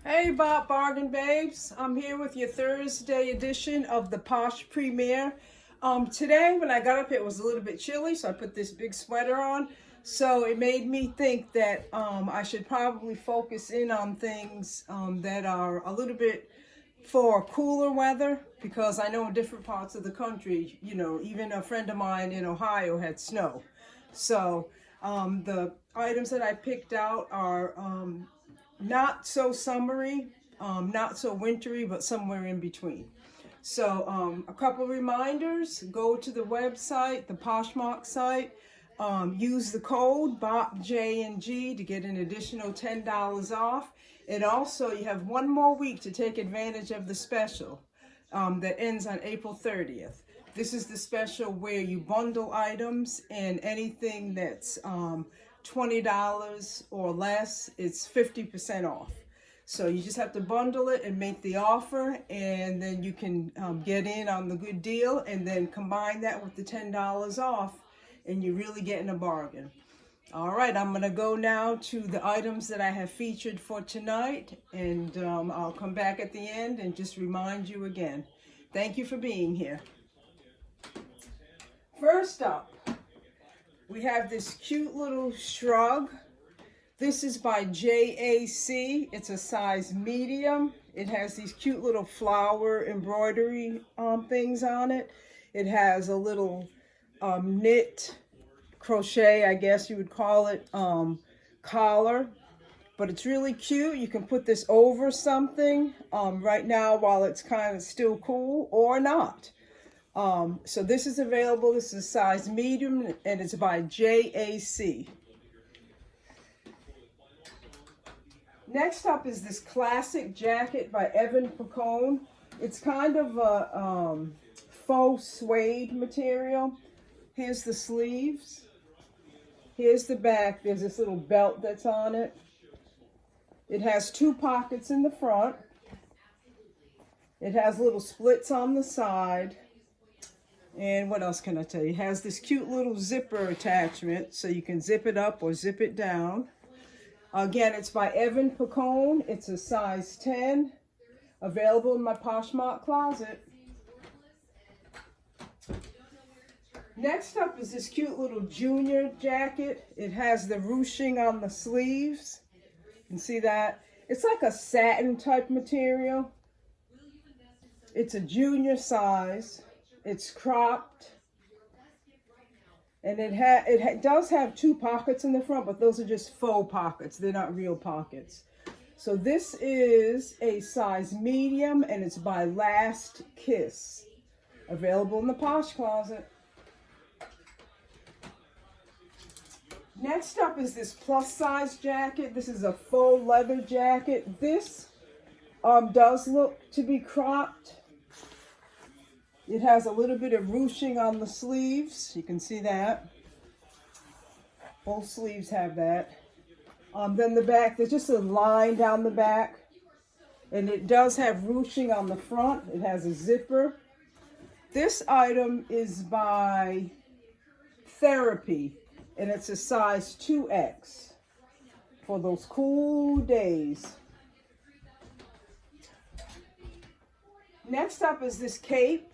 Hey, Bargain Babes. I'm here with your Thursday edition of the Posh premiere. Today, when I got up, it was a little bit chilly, so I put this big sweater on. So it made me think that I should probably focus in on things that are a little bit for cooler weather, because I know in different parts of the country, even a friend of mine in Ohio had snow. So the items that I picked out are not so summery, not so wintry, but somewhere in between. So a couple reminders: go to the website, the Poshmark site, use the code BOPJNG to get an additional $10 off. And also you have one more week to take advantage of the special that ends on April 30th. This is the special where you bundle items, and anything that's $20 or less, it's 50% off. So you just have to bundle it and make the offer, and then you can get in on the good deal, and then combine that with the $10 off, and you're really getting a bargain. All right, I'm going to go now to the items that I have featured for tonight, and I'll come back at the end and just remind you again. Thank you for being here. First up, we have this cute little shrug. This is by JAC. It's a size medium. It has these cute little flower embroidery things on it. It has a little knit crochet, I guess you would call it, collar. But it's really cute. You can put this over something right now while it's kind of still cool, or not. So this is available. This is size medium, and it's by JAC. Next up is this classic jacket by Evan Pacone. It's kind of a faux suede material. Here's the sleeves. Here's the back. There's this little belt that's on it. It has two pockets in the front. It has little splits on the side. And what else can I tell you? It has this cute little zipper attachment, so you can zip it up or zip it down. Again, it's by Evan Pacone. It's a size 10, available in my Poshmark closet. Next up is this cute little junior jacket. It has the ruching on the sleeves. You can see that. It's like a satin type material. It's a junior size. It's cropped, and it does have two pockets in the front, but those are just faux pockets. They're not real pockets. So this is a size medium, and it's by Last Kiss, available in the Posh closet. Next up is this plus size jacket. This is a faux leather jacket. This does look to be cropped. It has a little bit of ruching on the sleeves. You can see that. Both sleeves have that. Then the back, there's just a line down the back. And it does have ruching on the front. It has a zipper. This item is by Therapy, and it's a size 2X for those cool days. Next up is this cape.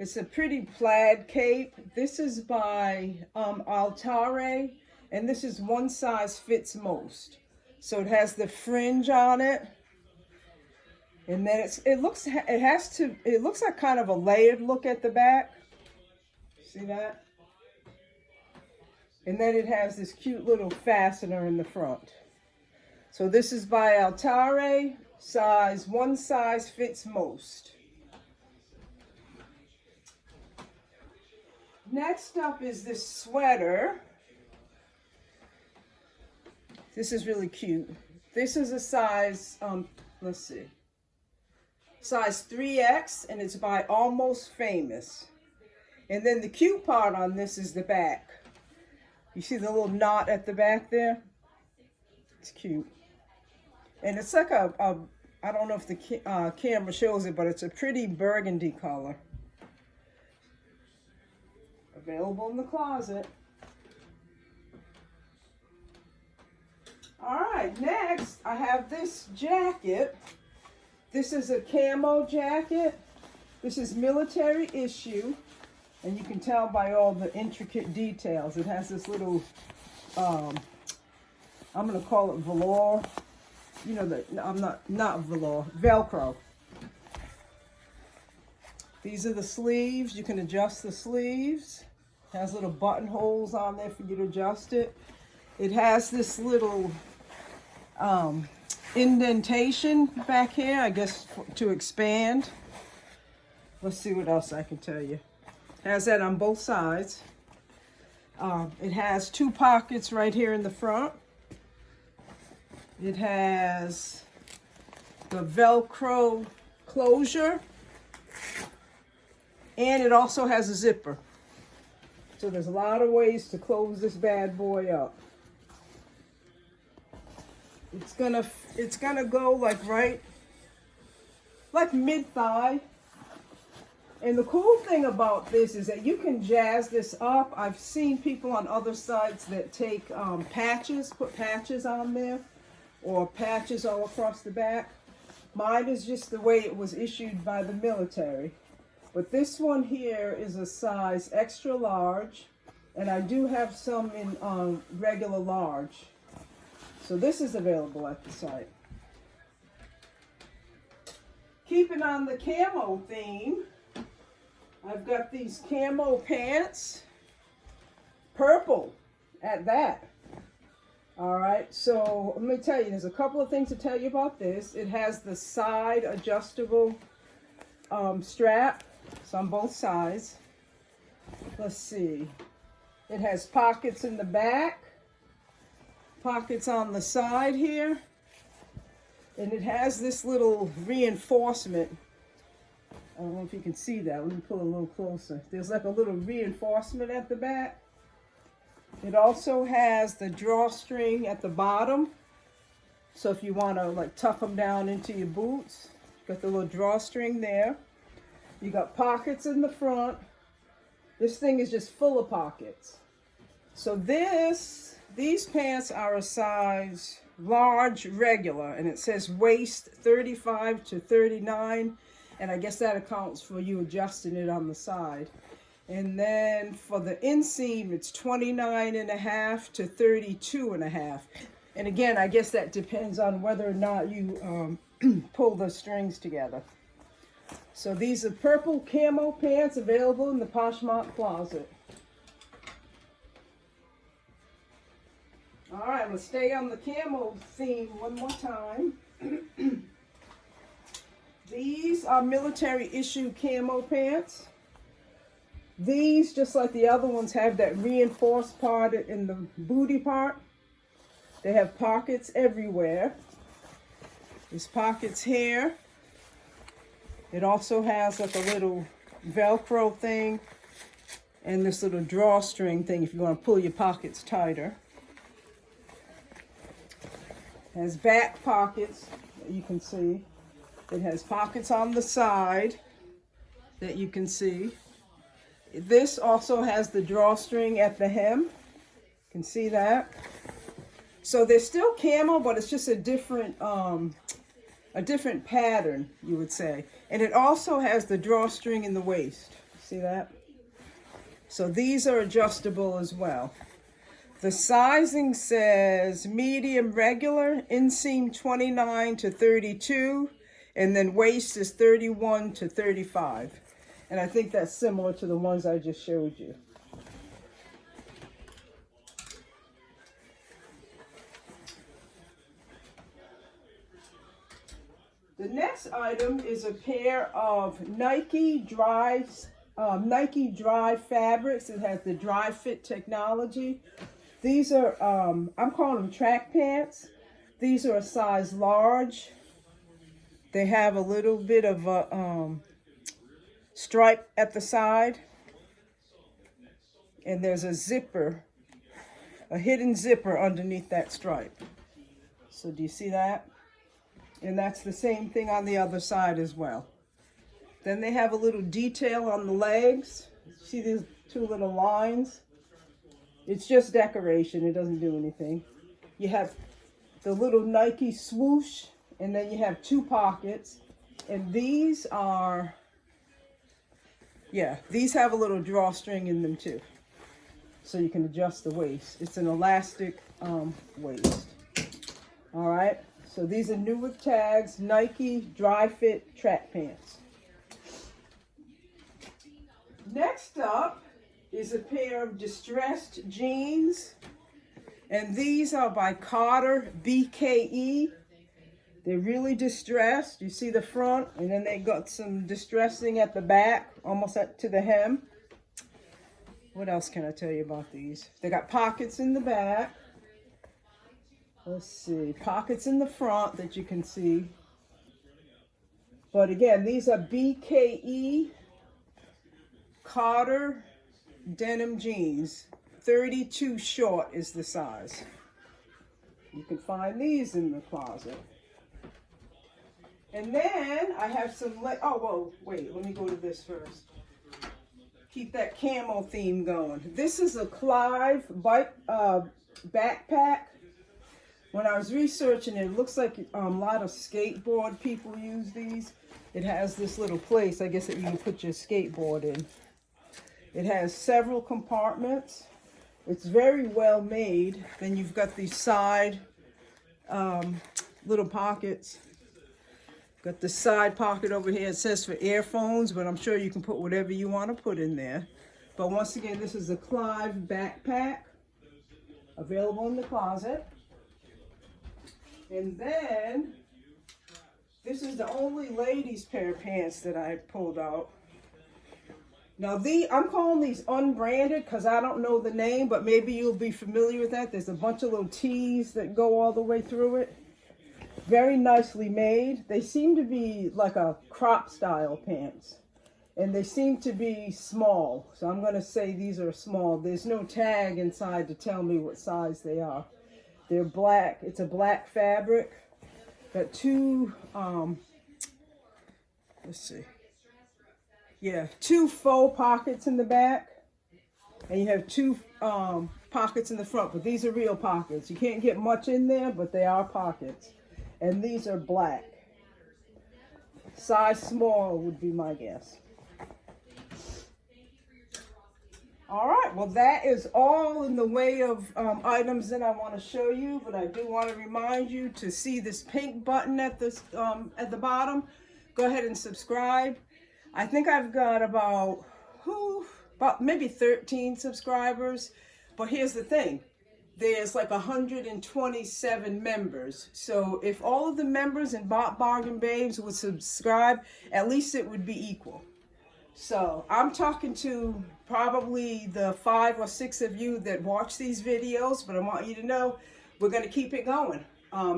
It's a pretty plaid cape. This is by Altare, and this is one size fits most. So it has the fringe on it, and then it looks like kind of a layered look at the back. See that? And then it has this cute little fastener in the front. So this is by Altare, one size fits most. Next up is this sweater. This is really cute. This is a size, let's see, size 3X, and it's by Almost Famous. And then the cute part on this is the back. You see the little knot at the back there? It's cute. And it's like I don't know if the camera shows it, but it's a pretty burgundy color. Available in the closet. All right. right, next I have this jacket. This is a camo jacket. This is military issue, and you can tell by all the intricate details. It has this little, I'm gonna call it velour. You know, I'm not velour, Velcro. These are the sleeves. You can adjust the sleeves. It has little buttonholes on there for you to adjust it. It has this little indentation back here, I guess, to expand. Let's see what else I can tell you. It has that on both sides. It has 2 pockets right here in the front. It has the Velcro closure. And it also has a zipper. So there's a lot of ways to close this bad boy up. It's gonna go like mid-thigh. And the cool thing about this is that you can jazz this up. I've seen people on other sites that take patches, put patches on there, or patches all across the back. Mine is just the way it was issued by the military. But this one here is a size extra large, and I do have some in regular large. So this is available at the site. Keeping on the camo theme, I've got these camo pants, purple at that. All right, so let me tell you, there's a couple of things to tell you about this. It has the side adjustable strap. It's on both sides. Let's see. It has pockets in the back, pockets on the side here, and it has this little reinforcement. I don't know if you can see that. Let me pull a little closer. There's like a little reinforcement at the back. It also has the drawstring at the bottom. So if you want to like tuck them down into your boots, got the little drawstring there. You got pockets in the front. This thing is just full of pockets. So these pants are a size large regular, and it says waist 35 to 39, and I guess that accounts for you adjusting it on the side. And then for the inseam, it's 29.5 to 32.5. And again, I guess that depends on whether or not you pull the strings together. So these are purple camo pants available in the Poshmark closet. All right, let's stay on the camo theme one more time. These are military issue camo pants. These, just like the other ones, have that reinforced part in the booty part. They have pockets everywhere. There's pockets here. It also has like a little Velcro thing and this little drawstring thing if you want to pull your pockets tighter. It has back pockets that you can see. It has pockets on the side that you can see. This also has the drawstring at the hem. You can see that. So they're still camo, but it's just a different pattern, you would say. And it also has the drawstring in the waist. See that? So these are adjustable as well. The sizing says medium regular, inseam 29 to 32, and then waist is 31 to 35. And I think that's similar to the ones I just showed you. The next item is a pair of Nike Dry fabrics. It has the dry fit technology. These are, I'm calling them track pants. These are a size large. They have a little bit of a stripe at the side. And there's a zipper, a hidden zipper underneath that stripe. So do you see that? And that's the same thing on the other side as well. Then they have a little detail on the legs. See these 2 little lines? It's just decoration. It doesn't do anything. You have the little Nike swoosh, and then you have 2 pockets. And these are, yeah, these have a little drawstring in them too. So you can adjust the waist. It's an elastic waist. All right, so these are new with tags, Nike dry fit track pants. Next up is a pair of distressed jeans, and these are by Carter BKE. They're really distressed. You see the front, and then they got some distressing at the back, almost up to the hem. What else can I tell you about these? They got pockets in the back. Let's see, pockets in the front that you can see. But again, these are BKE Carter denim jeans. 32 short is the size. You can find these in the closet. And then I have some, oh, whoa, wait, let me go to this first. Keep that camo theme going. This is a Clive bike backpack. When I was researching it, it looks like a lot of skateboard people use these. It has this little place, I guess, that you can put your skateboard in. It has several compartments. It's very well made. Then you've got these side little pockets. Got the side pocket over here. It says for earphones, but I'm sure you can put whatever you want to put in there. But once again, this is a Clive backpack, available in the closet. And then, this is the only ladies pair of pants that I pulled out. Now, I'm calling these unbranded because I don't know the name, but maybe you'll be familiar with that. There's a bunch of little T's that go all the way through it. Very nicely made. They seem to be like a crop style pants. And they seem to be small. So I'm going to say these are small. There's no tag inside to tell me what size they are. They're black. It's a black fabric. Got 2, let's see. Yeah, 2 faux pockets in the back. And you have 2 pockets in the front. But these are real pockets. You can't get much in there, but they are pockets. And these are black. Size small would be my guess. All right, well, that is all in the way of items that I want to show you, but I do want to remind you to see this pink button at the bottom. Go ahead and subscribe. I think I've got about maybe 13 subscribers, but here's the thing. There's like 127 members. So if all of the members in Bargain Babes would subscribe, at least it would be equal. So I'm talking to probably the 5 or 6 of you that watch these videos, but I want you to know we're going to keep it going.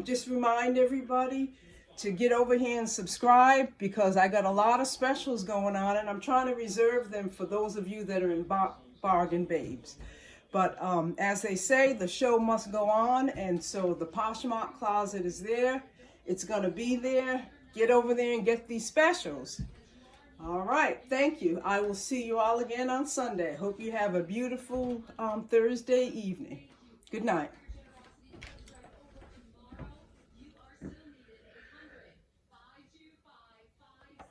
Just remind everybody to get over here and subscribe, because I got a lot of specials going on and I'm trying to reserve them for those of you that are in Bargain Babes. But as they say, the show must go on, and so the Poshmark closet is there. It's going to be there. Get over there and get these specials. All right, thank you. I will see you all again on Sunday. Hope you have a beautiful Thursday evening. Good night.